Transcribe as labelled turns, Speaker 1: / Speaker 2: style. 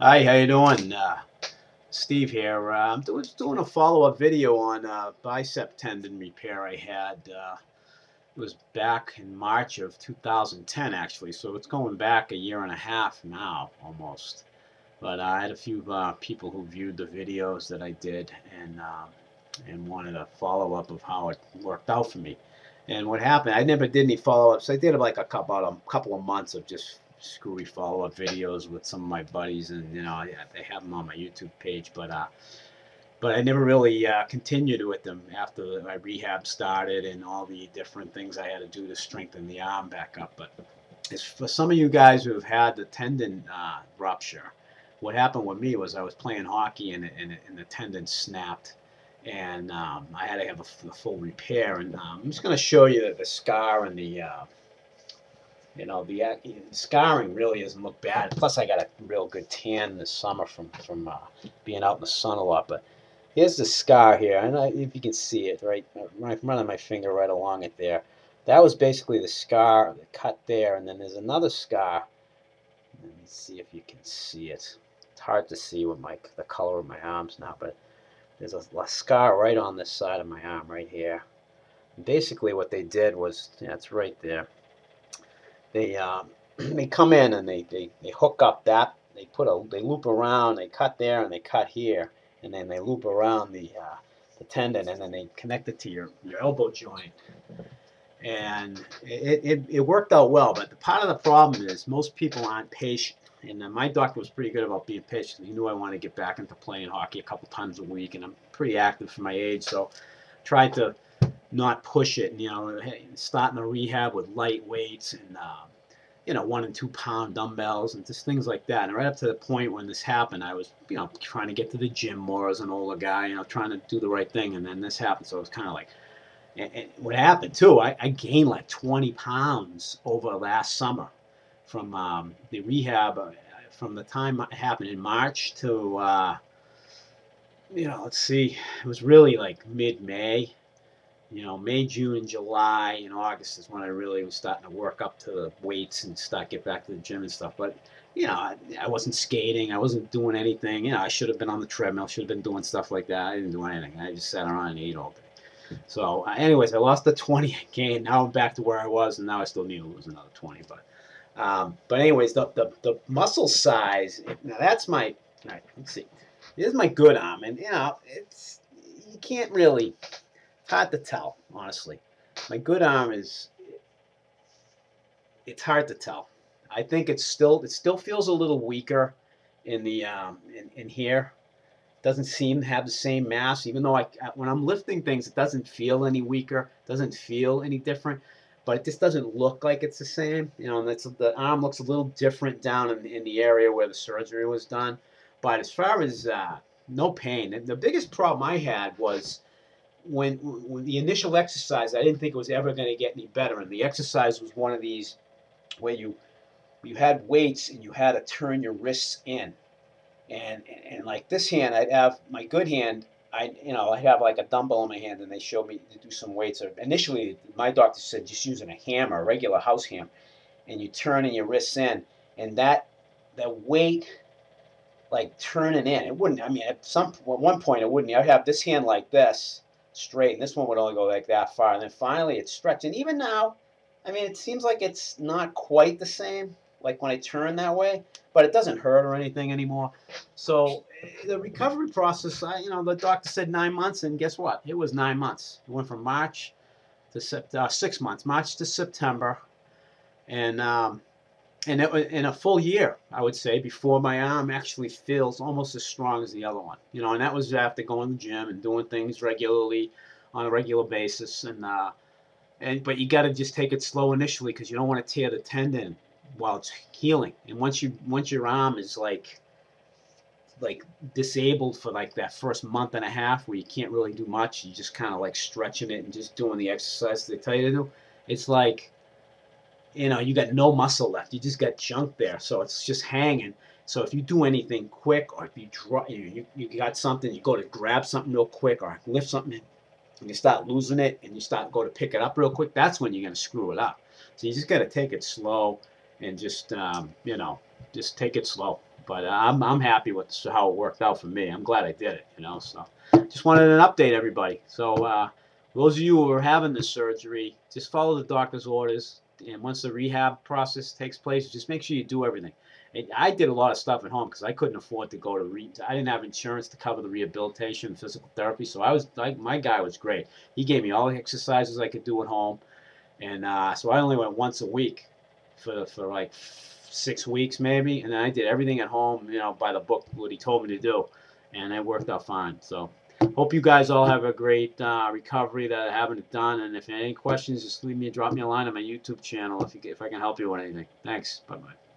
Speaker 1: Hi, how you doing? Steve here. I'm doing a follow-up video on bicep tendon repair I had. It was back in March of 2010, actually, so it's going back a year and a half now, almost. But I had a few people who viewed the videos that I did and wanted a follow-up of how it worked out for me. And what happened, I never did any follow-ups. I did like a couple of months of just screwy follow-up videos with some of my buddies, and they have them on my YouTube page. But I never really continued with them after my rehab started and all the different things I had to do to strengthen the arm back up. But it's for some of you guys who have had the tendon rupture, what happened with me was I was playing hockey and the tendon snapped, and I had to have a full repair. And I'm just going to show you the scar and the scarring really doesn't look bad. Plus, I got a real good tan this summer from being out in the sun a lot. But here's the scar here, and if you can see it, right, I'm running my finger right along it there. That was basically the scar, the cut there, and then there's another scar. Let me see if you can see it. It's hard to see with the color of my arms now, but there's a scar right on this side of my arm, right here. And basically, what they did was, yeah, it's right there. They they come in and they hook up that, they loop around, they cut there and they cut here, and then they loop around the tendon, and then they connect it to your elbow joint. And it worked out well, but the part of the problem is most people aren't patient. And my doctor was pretty good about being patient. He knew I wanted to get back into playing hockey a couple times a week, and I'm pretty active for my age, so tried to not push it. Starting the rehab with light weights and 1 and 2 pound dumbbells and just things like that. And right up to the point when this happened, I was trying to get to the gym more as an older guy, trying to do the right thing. And then this happened, so it was kind of like. And what happened too, I gained like 20 pounds over last summer from the rehab. From the time it happened in March to let's see, it was really like mid-May. May, June, and July, and August is when I really was starting to work up to the weights and get back to the gym and stuff. But I wasn't skating, I wasn't doing anything. I should have been on the treadmill, should have been doing stuff like that. I didn't do anything. I just sat around and ate all day. So, anyways, I lost the 20 again. Now I'm back to where I was, and now I still need to lose another 20. But anyways, the muscle size. Now that's my. All right, let's see. This is my good arm, and it's you can't really. It's hard to tell, honestly. My good arm is. It's hard to tell. I think it still feels a little weaker in the in here. Doesn't seem to have the same mass, even though when I'm lifting things, it doesn't feel any weaker, doesn't feel any different, but it just doesn't look like it's the same. And the arm looks a little different down in the area where the surgery was done. But as far as no pain, the biggest problem I had was when the initial exercise, I didn't think it was ever going to get any better. And the exercise was one of these where you had weights and you had to turn your wrists in. And like this hand, I'd have my good hand. I'd have like a dumbbell in my hand, and they showed me to do some weights. Initially, my doctor said just using a hammer, a regular house hammer, and you turning your wrists in, and the weight, like turning in, it wouldn't. I mean, at one point it wouldn't. I'd have this hand like this, straight, and this one would only go like that far, and then finally it stretched. And even now, I mean, it seems like it's not quite the same, like when I turn that way, but it doesn't hurt or anything anymore. So the recovery process, the doctor said 9 months, and guess what? It was 9 months. It went from March to 6 months, March to September, and it was in a full year, I would say, before my arm actually feels almost as strong as the other one. And that was after going to the gym and doing things regularly on a regular basis, but you got to just take it slow initially because you don't want to tear the tendon while it's healing. And once your arm is like disabled for like that first month and a half where you can't really do much, you just kind of like stretching it and just doing the exercise they tell you to do, it's like you got no muscle left, you just got junk there, so it's just hanging. So if you do anything quick, or if you drop, you got something, you go to grab something real quick or lift something and you start losing it and you go to pick it up real quick, that's when you're going to screw it up. So you just got to take it slow and just take it slow. But I'm happy with how it worked out for me. I'm glad I did it, you know. So just wanted an update, everybody. So those of you who are having the surgery, just follow the doctor's orders. And once the rehab process takes place, just make sure you do everything. And I did a lot of stuff at home because I couldn't afford to go to I didn't have insurance to cover the rehabilitation, physical therapy. So I was like, my guy was great. He gave me all the exercises I could do at home, and so I only went once a week for like 6 weeks maybe, and then I did everything at home, you know, by the book, what he told me to do, and it worked out fine. So hope you guys all have a great recovery that I haven't done, and if you have any questions, just drop me a line on my YouTube channel if I can help you with anything. Thanks. Bye-bye.